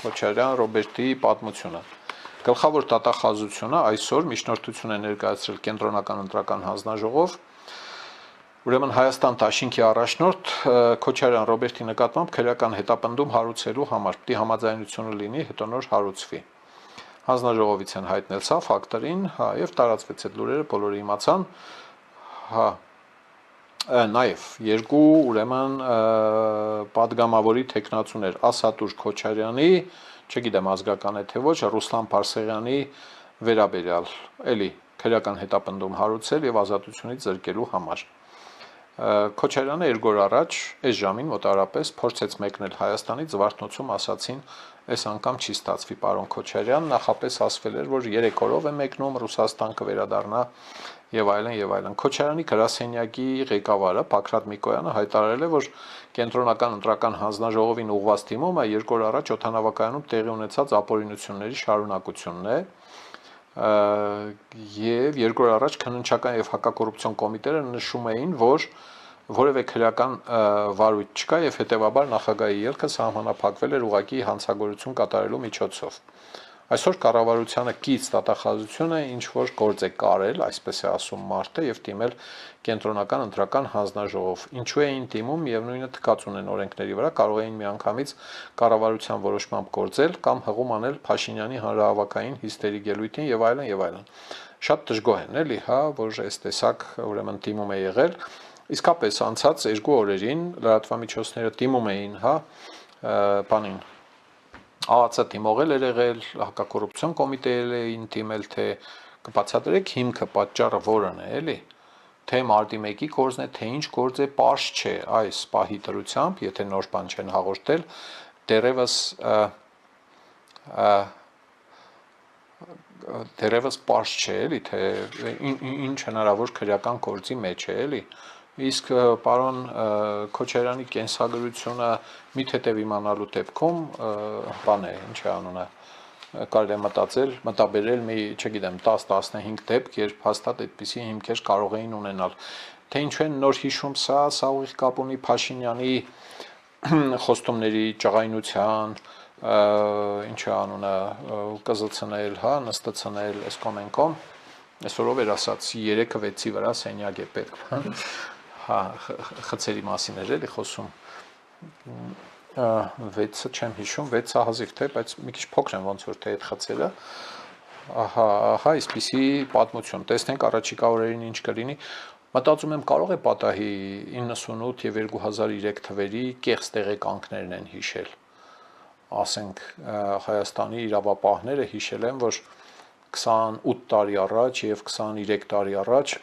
Քոչարյան Ռոբերտի պատմությունը։ Գլխավոր դատախազությունը այսօր միջնորդություն է ներկայացրել Կենտրոնական ընտրական հանձնաժողով։ Ուրեմն Հայաստան դաշինքի առաջնորդ Քոչարյան Ռոբերտի նկատմամբ քրեական հետապնդում հարուցելու համար պիտի համաձայնությունը լինի, հետո նոր հարուցվի։ Հանձնաժողովից են հայտնել սա ֆակտորին, եւ տարածվեց այդ լուրերը, բոլորը իմացան, Նաև երկու ուրեմն պատգամավորի տեխնացուներ Ասատուր Քոչարյանի, չգիտեմ ազգական է թե ոչ, Ռուսլան Փարսեղյանի վերաբերյալ, էլի քրեական հետապնդում հարուցել եւ ազատությունից զրկելու համար։ Քոչարյանը երկու օր առաջ այս ժամին մոտարապես փորձեց մեկնել Հայաստանից Զվարթնոցում ասացին, այս անգամ չի ստացվի պարոն Քոչարյան, նախապես ասվել էր, որ 3 օրով է մեկնում Ռուսաստան կվերադառնա եւ այլն եւ այլն։ Քոչարյանի գրասենյակի ղեկավարը Պակրատ Միկոյանը հայտարարել է, որ Կենտրոնական ընտրական հանձնաժողովին ուղղված թիմումը 2 օր առաջ օդանավակայանում տեղի ունեցած ապօրինությունների շարունակությունն է եւ 2 օր առաջ քննչական եւ հակակոռուպցիոն կոմիտեները նշում էին, որ որևէ քրեական վարույթ չկա եւ հետեւաբար նախագահի ելքը սահմանափակվել էր ուղղակի հանցագործություն կատարելու միջոցով։ Այսօր կառավարությանը կից դատախազությունը ինչ որ գործ է կարել, այսպես է ասում մարդը եւ դիմել Կենտրոնական ընտրական հանձնաժողով։ Ինչու էին դիմում, միևնույնը թքած ունեն օրենքների վրա, կարող էին միանգամից կառավարության որոշմամբ գործել կամ հղում անել Փաշինյանի հանրահավաքային հիստերիկ ելույթին եւ այլն եւ այլն։ Շատ դժգոհ են, էլի, որ այս տեսակ ուրեմն դիմում է եղել։ Իսկապես անցած 2 օրերին լրատվամիջոցները դիմում էին, բանին ԱԱՑ դիմողել էր եղել, հակակոռուպցիոն կոմիտեել էին դիմել, թե կբացատրեք հիմքը, պատճառը որն է, էլի, թե մարտի 1-ի գործն է, թե ինչ գործ է, պարզ չէ այս պահի դրությամբ, եթե նոր բան չեն հաղորդել, դերևս պարզ չէ, էլի, թե ինչ հնարավոր քրեական գործի մեջ է, էլի։ Իսկ պարոն Քոչարյանի կենսագրությունը մի թեթև իմանալու դեպքում բան է, ինչ է անունը, կարելի է մտաբերել մի, չգիտեմ, 10-15 դեպք, երբ հաստատ այդպիսի հիմքեր կարող էին ունենալ։ Թե ինչու են նոր հիշում սա ուղիղ կապ ունի Փաշինյանի խոստումների ճղայնության, ինչ է անունը, կզցնել, նստցնել, այս կոմենկոմ, այսօրով էր ասած 3-ը 6-ի վրա սենյակ է պետք, խցերի մասին էր էլի խոսում, 6-ը չեմ հիշում, 6-ը հազիվ թե, բայց մի քիչ փոքր են ոնց որ թե այդ խցերը, այսպիսի պատմություն, տեսնենք առաջիկա օրերին ինչ կլինի, մտածում եմ կարող է պատահի 98 եւ 2003 թվերի կեղծ տեղեկանքներն են հիշել, ասենք Հայաստանի իրավապահները հիշել են, որ 28 տարի առաջ եւ 23 տարի առաջ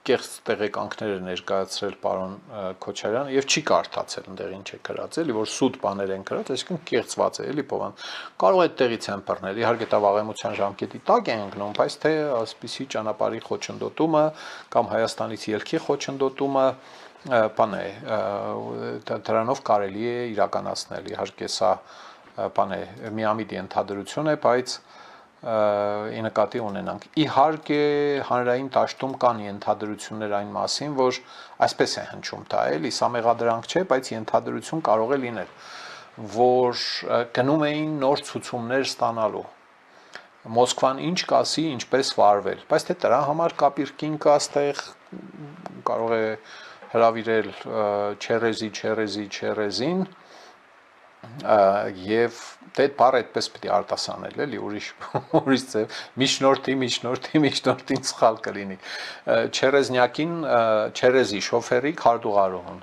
կեղծ տեղեկանքներ է ներկայացրել պարոն Քոչարյանը եւ չի կարդացել այնտեղ ինչ է գրած, էլի որ սուտ բաներ են գրած, այսինքն կեղծված է, էլի բովան։ Կարող է այդտեղից են բռնել, իհարկե դա վաղեմության ժամկետի տակ է ընկնում, բայց թե ասպիսի ճանապարհի խոչընդոտումը կամ Հայաստանից ելքի խոչընդոտումը բան է, դրանով կարելի է իրականացնել, իհարկե սա բան է, միամիտ ենթադրություն է, բայց ի նկատի ունենանք։ Իհարկե հանրային դաշտում կան ենթադրություններ այն մասին, որ այսպես է հնչում դա, էլի, սա մեղադրանք չէ, բայց ենթադրություն կարող է լինել, որ գնում էին նոր ցուցումներ ստանալու։ Մոսկվան ինչ կասի, ինչպես վարվել, բայց թե դրա համար կապիրկին կա այստեղ, կարող է հրավիրել Չերեզին եւ դե բառը այդպես պիտի արտասանել, էլի, ուրիշ ձև, միջնորդին սխալ կլինի։ Չերեզնյակին, Չերեզի շոֆերի քարտուղարուհուն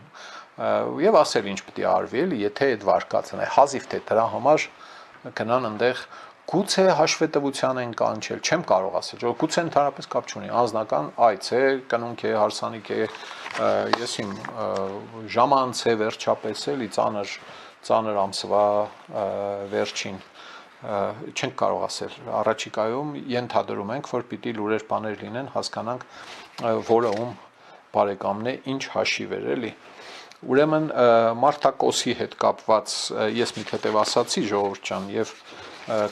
եւ ասել ինչ պիտի արվի, էլի, եթե այդ վարկածն է, հազիվ թե դրա համար գնան այնտեղ գուցե հաշվետվության են կանչել, չեմ կարող ասել, որ գուցե ընդհանրապես կապ չունի, անձնական այց է, կնունք է, հարսանիք է, ես իմ ժամանց է վերջապես, էլի, ծանր ամսվա վերջին չենք կարող ասել, առաջիկայում ենթադրում ենք, որ պիտի լուրեր բաներ լինեն, հասկանանք, որը ում բարեկամն է, ինչ հաշիվ էր, էլի։ Ուրեմն Մարտակոսի հետ կապված ես մի թեթև ասացի ժողովուրդ ջան եւ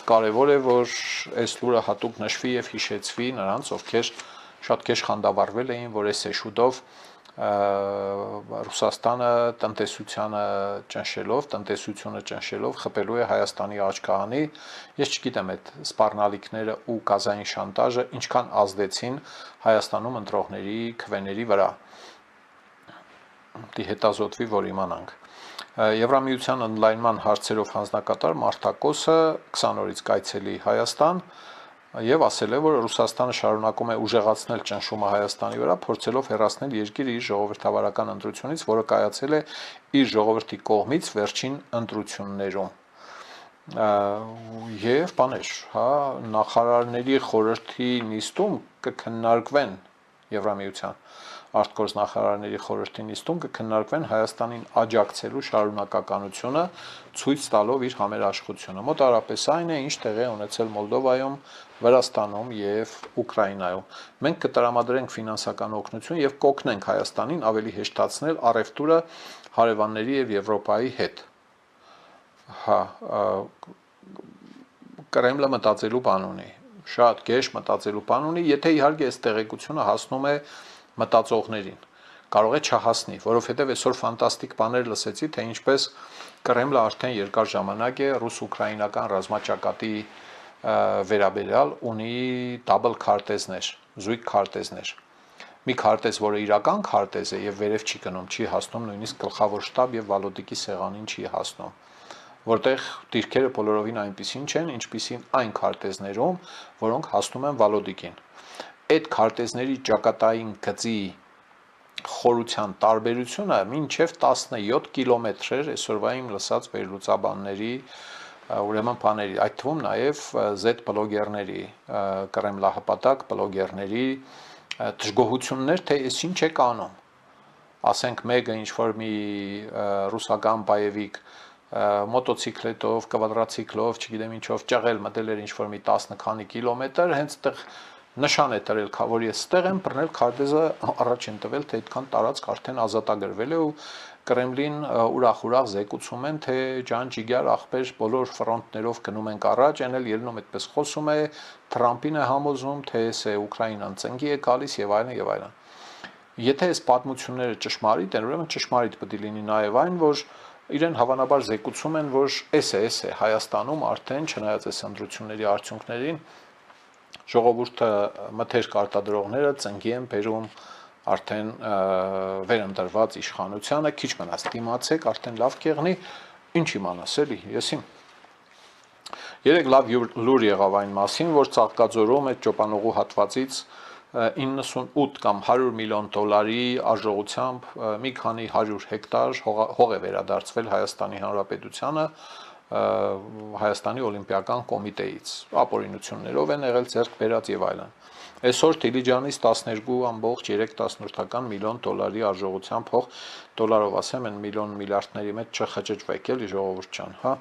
կարևոր է որ այս լուրը հատուկ նշվի եւ հիշեցվի նրանց ովքեր շատ քեշ խանդավառվել էին որ այս շուտով Ռուսաստանը տնտեսությունը ճնշելով խփելու է Հայաստանի աչքահանի։ Ես չգիտեմ այդ սպառնալիքները ու գազային շանտաժը ինչքան ազդեցին Հայաստանում ընտրողների քվեների վրա։ Դի հետազոտվի, որ իմանանք։ Եվրամիության ընդլայնման հարցերով հանձնակատար Մարտակոսը 20 օրից կայցելի Հայաստան եւ ասել է, որ Ռուսաստանը շարունակում է ուժեղացնել ճնշումը Հայաստանի վրա, փորձելով հեռացնել երկիրը իր ժողովրդավարական ընտրությունից, որը կայացել է իր ժողովրդի կողմից վերջին ընտրություններում։ Եվ բաներ, հա, նախարարների խորհրդի նիստում կքննարկվեն Եվրամիության արտգործնախարարների խորհրդի նիստում կքննարկվեն Հայաստանին աջակցելու շարունակականությունը, ցույց տալով իր համերաշխությունը։ Մոտարապես այն է, ինչ տեղի ունեցել Մոլդովայում, Վրաստանում եւ Ուկրաինայում։ Մենք կտրամադրենք ֆինանսական օգնություն եւ կօգնենք Հայաստանին ավելի հեշտացնել առևտուրը հարևանների եւ Եվրոպայի հետ։ Հա, Կրեմլը մտածելու բան ունի, շատ գեշ մտածելու բան ունի, եթե իհարկե այս տեղեկությունը հասնում է մտածողներին, կարող է չհասնի, որովհետև այսօր ֆանտաստիկ բաներ լսեցի, թե ինչպես Կրեմլը արդեն երկար ժամանակ է ռուս-ուկրաինական ռազմաճակատի վերաբերյալ ունի դաբլ քարտեզներ, զույգ քարտեզներ։ Մի քարտեզ, որը իրական քարտեզ է եւ վերև չի գնում, չի հասնում նույնիսկ գլխավոր շտաբ եւ վալոտիկի սեղանին չի հասնում, որտեղ դիրքերը բոլորովին այնպիսին չեն, ինչպիսին այն քարտեզներում, որոնք հասնում են վալոտիկին։ Այդ քարտեզների ճակատային գծի խորության տարբերությունը մինչև 17 կիլոմետր էր այսօրվա իմ լսած վերլուծաբանների, ուրեմն բաների, այդ թվում նաև Z բլոգերների, կրեմլահպատակ բլոգերների դժգոհություններ, թե այս ինչ է կանում։ Ասենք մեկը ինչ-որ մի ռուսական բայևիկ մոտոցիկլետով, կվադրացիկլով, չգիտեմ ինչով ճեղել մտել էր ինչ-որ մի 10 քանի կիլոմետր, հենց այդտեղ նշան է տվել, որ ես ստեղ եմ բռնել քարտեզը առաջ են տվել, թե այդքան տարածք արդեն ազատագրվել է ու Կրեմլին ուրախ զեկուցում են, թե ջան ջիգար ախպեր բոլոր ֆրոնտներով գնում ենք առաջ, այն էլ ելնում այդպես խոսում է, Թրամփին է համոզում, թե սե Ուկրաինան ծնկի է գալիս եւ այլն եւ այլն։ Եթե այս պատմությունները ճշմարիտ են, ուրեմն ճշմարիտ պետք է լինի նաեւ այն, որ իրեն հավանաբար զեկուցում են, որ էս է Հայաստանում արդեն չնայած այս ընտրությունների արդյունքներին ժողովուրդը մթերք արտադրողները ծնկի են բերում արդեն վերընտրված իշխանությանը, քիչ մնաց դիմացեք, արդեն լավ կեղնի, ինչ իմանաս էլի, եսիմ։ Երեք լավ լուր եղավ այն մասին, որ Ծաղկաձորում այդ ճոպանուղու հատվածից 98 կամ 100 միլիոն դոլարի արժողությամբ մի քանի 100 հեկտար հող է վերադարձվել Հայաստանի Հանրապետությանը Հայաստանի Օլիմպիական կոմիտեից, ապօրինություններով են եղել ձեռք բերած եւ այլն։ Այսօր Դիլիջանից 12.3 միլիոն դոլարի արժողությամբ հող, դոլարով ասեմ, են միլիոն միլիարդների մեջ չխճճվեք էլի ժողովուրդ ջան, հա։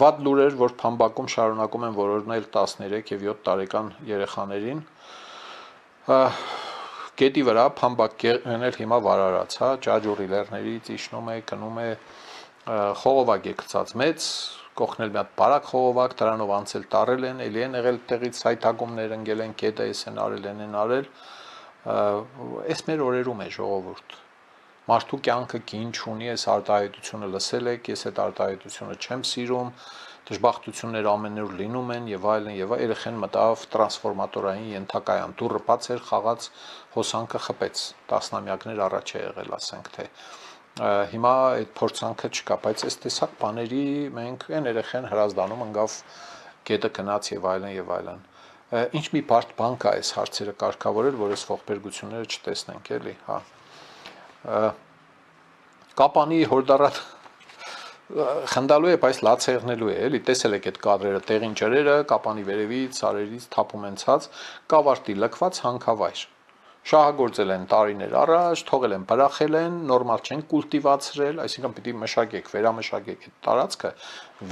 Վատ լուրեր, որ Փամբակում շարունակում են որոնել 13 եւ 7 տարեկան երեխաներին։ Գետի վրա Փամբակ գերն էլ հիմա վարարած, հա, ջաջուրի լեռներից իջնում է, գնում է խողովակ է գցած մեծ, կողքնել մի հատ բարակ խողովակ, դրանով անցել տարել են, էլի են եղել տեղից հայթակումներ ընկել են, գետը էս են արել, են արել, այս մեր օրերում է ժողովուրդ։ Մարդու կյանքը կին չունի, այս արտահայտությունը լսել եք, ես այդ արտահայտությունը չեմ սիրում, դժբախտություններ ամենուր լինում են եւ այլն եւ երեխեն մտավ տրանսֆորմատորային ենթակայան, դուռը բաց էր, խաղաց, հոսանքը խփեց, տասնամյակներ առաջ է եղել, ասենք թե հիմա այդ փորձանքը չկա, բայց այս տեսակ բաների մենք այն երեխեն հրազդանում ընկավ գետը գնաց եւ այլն եւ այլն։ Ինչ մի բարդ բան կա այս հարցերը կարգավորել, որ այս ողբերգությունները չտեսնենք, էլի, հա։ Կապանի հորդարատ խնդալու է, բայց լացեղնելու է, էլի, տեսել եք այդ կադրերը, տեղին ջրերը, կապանի վերևից, սարերից թափում են ցած, կավարտի լքված հանքավայր։ Շահագործել են տարիներ առաջ, թողել են, բրախել են, նորմալ չեն կուլտիվացրել, այսինքն պիտի մշակեք, վերամշակեք այդ տարածքը,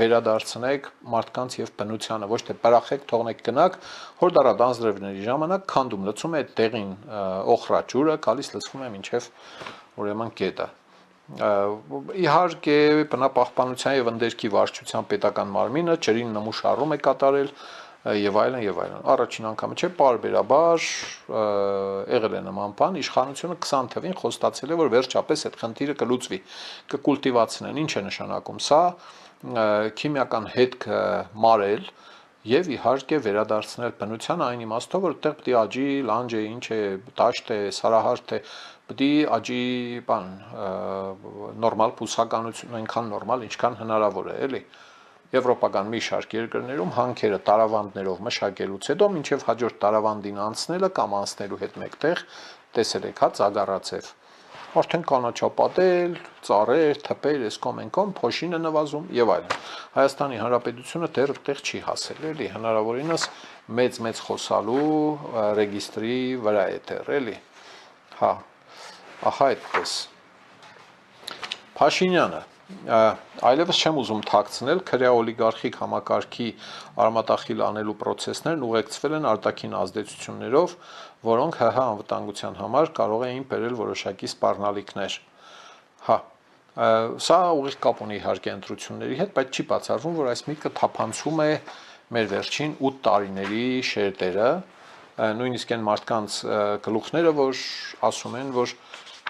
վերադարձնեք մարդկանց եւ բնությանը, ոչ թե բրախեք, թողնեք գնաք, հորդարատ անձրևների ժամանակ քանդում լցում է այդ տեղին օխրա ջուրը, գալիս լցվում է մինչեւ ուրեմն գետը։ Իհարկե բնապահպանության եւ ընդերքի վարչության պետական մարմինը ջրին նմուշ առում է կատարել, եւ այլն եւ այլն։ Առաջին անգամը չէ, պարբերաբար եղել է նման բան, իշխանությունը 20 թվին խոստացել է, որ վերջապես այդ խնդիրը կլուծվի, կկուլտիվացնեն։ Ինչ է նշանակում սա, քիմիական հետքը մարել եւ իհարկե վերադարձնել բնության այն իմաստով, որ այդտեղ պետք է աճի, լանջ է, ինչ է, դաշտ է, սարահարթ է, պետք է աճի, բան, նորմալ բուսականություն, այնքան նորմալ, ինչքան հնարավոր է, էլի։ Եվրոպական մի շարք երկրներում հանքերը տարավանդներով մշակելուց հետո մինչև հաջորդ տարավանդին անցնելը կամ անցնելու հետ մեկտեղ տեսել եք, հա, ծագառացև։ Արդեն կանաչապատել, ծառեր, թփեր, էսկոմ, փոշին է նվազում եւ այլն։ Հայաստանի Հանրապետությունը դեռ այդտեղ չի հասել, էլի, հնարավորինս մեծ խոսալու ռեգիստրի վրա է դեռ, էլի։ Հա, ահա այդպես։ Փաշինյանը այլևս չեմ ուզում թաքցնել, քրեա օլիգարխիկ համակարգի արմատախիլ անելու process-ներն ուղեկցվել են արտաքին ազդեցություններով, որոնք ՀՀ անվտանգության համար կարող էին բերել որոշակի սպառնալիքներ։ Հա, սա ուղիղ կապ ունի իհարկե ընտրությունների հետ, բայց չի բացառվում, որ այս միտքը թափանցում է մեր վերջին 8 տարիների շերտերը, նույնիսկ այն մարդկանց գլուխները, որ ասում են, որ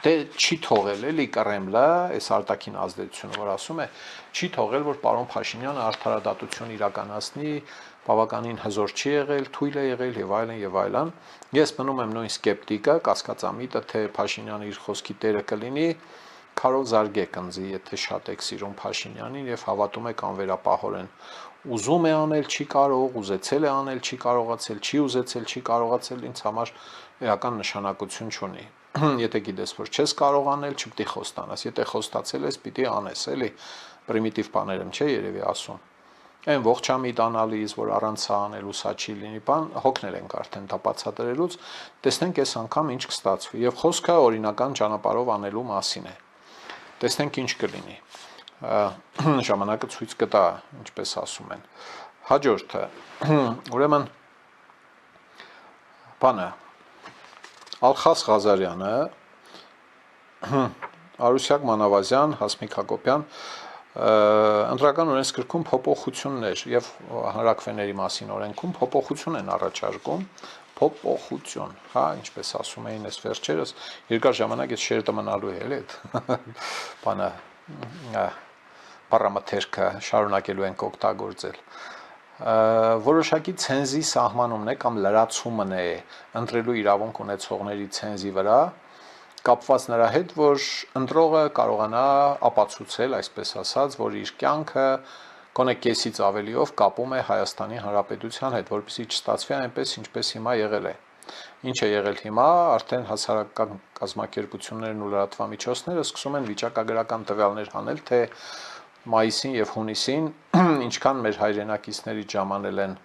դե չի թողել էլի Կրեմլը, այս արտաքին ազդեցությունը, որ ասում է, չի թողել, որ պարոն Փաշինյանը արդարադատություն իրականացնի, բավականին հզոր չի եղել, թույլ է եղել եւ այլն եւ այլն։ Ես մնում եմ նույն սկեպտիկը, կասկածամիտը, թե Փաշինյանը իր խոսքի տերը կլինի, քարով զարգեք ընձի, եթե շատ եք սիրում Փաշինյանին եւ հավատում եք անվերապահորեն։ Ուզում է անել, չի կարող, ուզեցել է անել, չի կարողացել, չի ուզեցել, չի կարողացել, ինձ համար էական նշանակություն չունի։ Եթե գիտես, որ չես կարող անել, չպետք է խոստանաս։ Եթե խոստացել ես, պիտի անես, էլի։ Պրիմիտիվ բաներ եմ, չէ, երևի ասում։ Այն ողջամիտ անալիզ, որ առանց սա անելու սա չի լինի, բան հոգնել ենք արդեն դա բացատրելուց, տեսնենք այս անգամ ինչ կստացվի։ Եվ խոսքը օրինական ճանապարհով անելու մասին է։ Տեսնենք ինչ կլինի։ Ժամանակը ցույց կտա, ինչպես ասում են։ Հաջորդը, ուրեմն բանը Ալխաս Ղազարյանը, Արուսյակ Մանավազյան, Հասմիկ Հակոբյան ընտրական օրենսգրքում փոփոխություններ եւ հանրակրվեների մասին օրենքում փոփոխություն են առաջարկում, փոփոխություն, հա, ինչպես ասում էին այս վերջերս, երկար ժամանակ այս շերտը մնալու է, էլի, բանը բառամթերքը շարունակելու ենք օգտագործել։ Որոշակի ցենզի սահմանումն է կամ լրացումն է ընտրելու իրավունք ունեցողների ցենզի վրա, կապված նրա հետ, որ ընտրողը կարողանա ապացուցել, այսպես ասած, որ իր կյանքը գոնե կեսից ավելիով կապում է Հայաստանի Հանրապետության հետ, որպեսզի չստացվի այնպես, ինչպես հիմա եղել է։ Ինչ է եղել հիմա, արդեն հասարակական կազմակերպություններն ու լրատվամիջոցները սկսում են վիճակագրական տվյալներ հանել, թե մայիսին եւ հունիսին ինչքան մեր հայրենակիցներից ժամանել են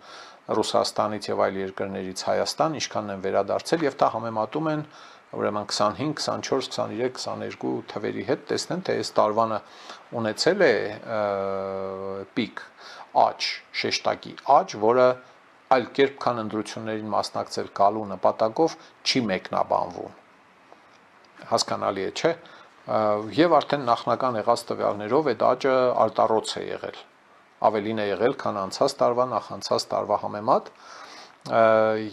Ռուսաստանից եւ այլ երկրներից Հայաստան, ինչքան են վերադարձել եւ դա համեմատում են ուրեմն 25, 24, 23, 22 թվերի հետ, տեսնեն, թե այս տարվանը ունեցել է պիկ, աճ, շեշտակի աճ, որը այլ կերպ քան ընտրություններին մասնակցել գալու նպատակով չի մեկնաբանվում։ Հասկանալի է, չէ՞։ Եվ արդեն նախնական եղած տվյալներով այդ աճը արտառոց է եղել։ Ավելին է եղել, քան անցած տարվա, նախանցած տարվա համեմատ։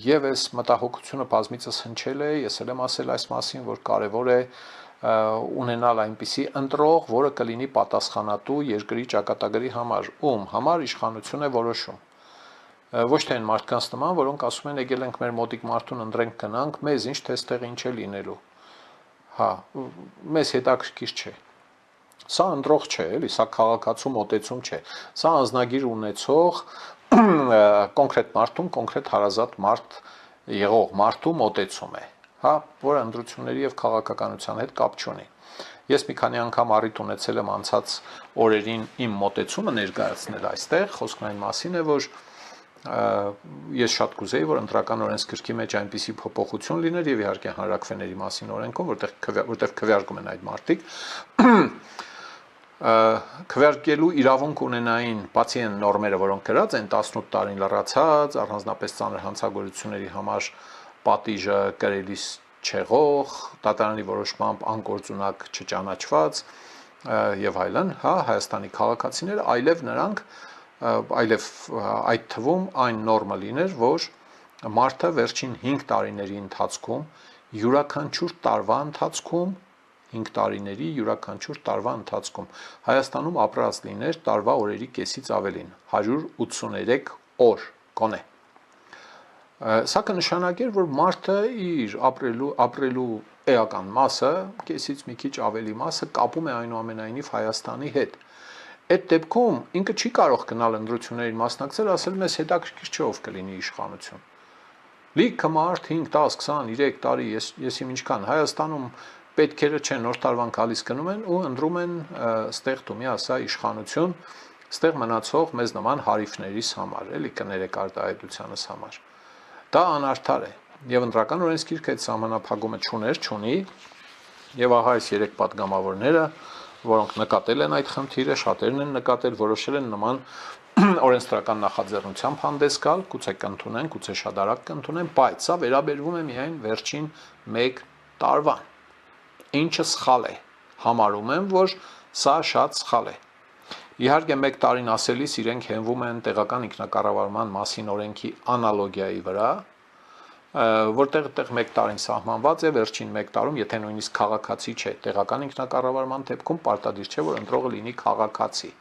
Եվ այս մտահոգությունը բազմիցս հնչել է, ես էլ եմ ասել այս մասին, որ կարևոր է ունենալ այնպիսի ընտրող, որը կլինի պատասխանատու երկրի ճակատագրի համար, ում համար իշխանություն է որոշում։ Ոչ թե այն մարդկանց նման, որոնք ասում են եկել ենք մեր մոտիկ մարդուն ընտրենք գնանք, մեզ ինչ թե ստեղ ինչ է լինելու։ Հա, մեզ հետաքրքիր չէ։ Սա ընտրող չէ, էլի, սա քաղաքացու մոտեցում չէ։ Սա անձնագիր ունեցող կոնկրետ մարդուն, կոնկրետ հարազատ մարդ եղող մարդու մոտեցում է, հա, որը ընտրությունների եւ քաղաքականության հետ կապ չունի։ Ես մի քանի անգամ առիթ ունեցել եմ անցած օրերին իմ մոտեցումը ներկայացնել այստեղ, խոսքն այն մասին է, որ ես շատ կուզեի, որ ընտրական օրենսգրքի մեջ այնպիսի փոփոխություն լիներ եւ իհարկե հանրակրվեների մասին օրենքում, որտեղ քվեարկում են այդ մարդիկ, քվեարկելու իրավունք ունենային բացի այն նորմերը, որոնք գրած են 18 տարին լրացած, առանձնապես ծանր հանցագործությունների համար պատիժը կրելիս չեղող, դատարանի որոշմամբ անկորձունակ չճանաչված եւ այլն, հա, Հայաստանի քաղաքացիները, այլև նրանք այլև այդ թվում այն նորմը լիներ, որ մարդը վերջին 5 տարիների ընթացքում յուրաքանչյուր տարվա ընթացքում 5 տարիների յուրաքանչյուր տարվա ընթացքում Հայաստանում ապրած լիներ տարվա օրերի կեսից ավելին 183 օր գոնե։ Սա կնշանակեր, որ մարդը իր ապրելու էական մասը, կեսից մի քիչ ավելի մասը կապում է այնուամենայնիվ Հայաստանի հետ։ Այդ դեպքում ինքը չի կարող գնալ ընտրություններին մասնակցել, ասել մեզ հետաքրքիր չէ ով կլինի իշխանություն։ Լիքը մարդ 5, 10, 20, 3 տարի, ես իմ ինչքան Հայաստանում պետքերը չեն նոր տարվան գալիս գնում են ու ընտրում են ստեղ դու մի ասա իշխանություն, ստեղ մնացող մեզ նման հարիվներիս համար, էլի կներեք արտահայտությանս համար։ Դա անարդար է եւ ընտրական օրենսգիրքը այդ սահմանափակումը չունի եւ ահա այս 3 պատգամավորները, որոնք նկատել են այդ խնդիրը, շատերն են նկատել, որոշել են նման օրենսդրական նախաձեռնությամբ հանդես գալ, գուցե կընդունեն, գուցե շատ արագ կընդունեն, բայց սա վերաբերվում է միայն վերջին 1 տարվան։ Ինչը սխալ է։ Համարում եմ, որ սա շատ սխալ է։ Իհարկե 1 տարին ասելիս իրենք հենվում են տեղական ինքնակառավարման մասին օրենքի անալոգիայի վրա, որտեղ 1 տարին սահմանված է վերջին 1 տարում, եթե նույնիսկ քաղաքացի չէ, տեղական ինքնակառավարման դեպքում պարտադիր չէ, որ ընտրողը լինի քաղաքացի։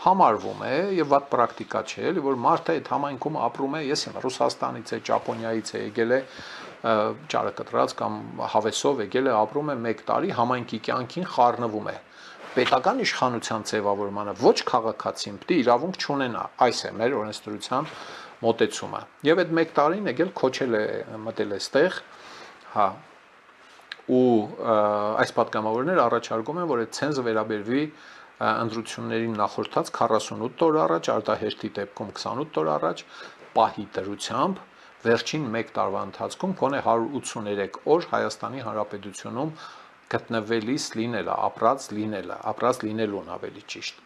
Համարվում է եւ վատ պրակտիկա չէ, էլի որ մարդը այդ համայնքում ապրում է, ես եմ Ռուսաստանից է, Ճապոնիայից է եկել է, ճարը կտրած կամ հավեսով եկել է, ապրում է 1 տարի, համայնքի կյանքին խառնվում է։ Պետական իշխանության ձևավորմանը ոչ քաղաքացին պետք է իրավունք չունենա, այս է մեր օրենսդրության մոտեցումը։ Եվ այդ 1 տարին եկել քոչել է մտել է ստեղ, հա, ու այս պատգամավորները առաջարկում են, որ այդ ցենզը վերաբերվի ընտրություններին նախորդած 48 օր առաջ, արտահերթի դեպքում 28 օր առաջ, պահի դրությամբ վերջին 1 տարվա ընթացքում գոնե 183 օր Հայաստանի Հանրապետությունում գտնվելիս լինելը, ապրած լինելուն ավելի ճիշտ։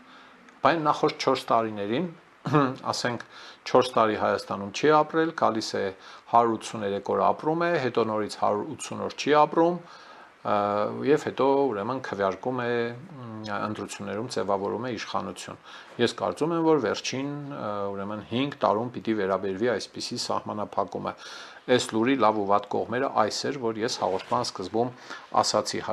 Բայց նախորդ 4 տարիներին, ասենք 4 տարի Հայաստանում չի ապրել, գալիս է 183 օր ապրում է, հետո նորից 180 օր չի ապրում, եւ հետո ուրեմն քվեարկում է ընտրություններում ձևավորում է իշխանություն։ Ես կարծում եմ, որ վերջին ուրեմն 5 տարում պիտի վերաբերվի այսպիսի սահմանափակումը։ Այս լուրի լավ ու վատ կողմերը այս էր, որ ես հաղորդման սկզբում ասացի։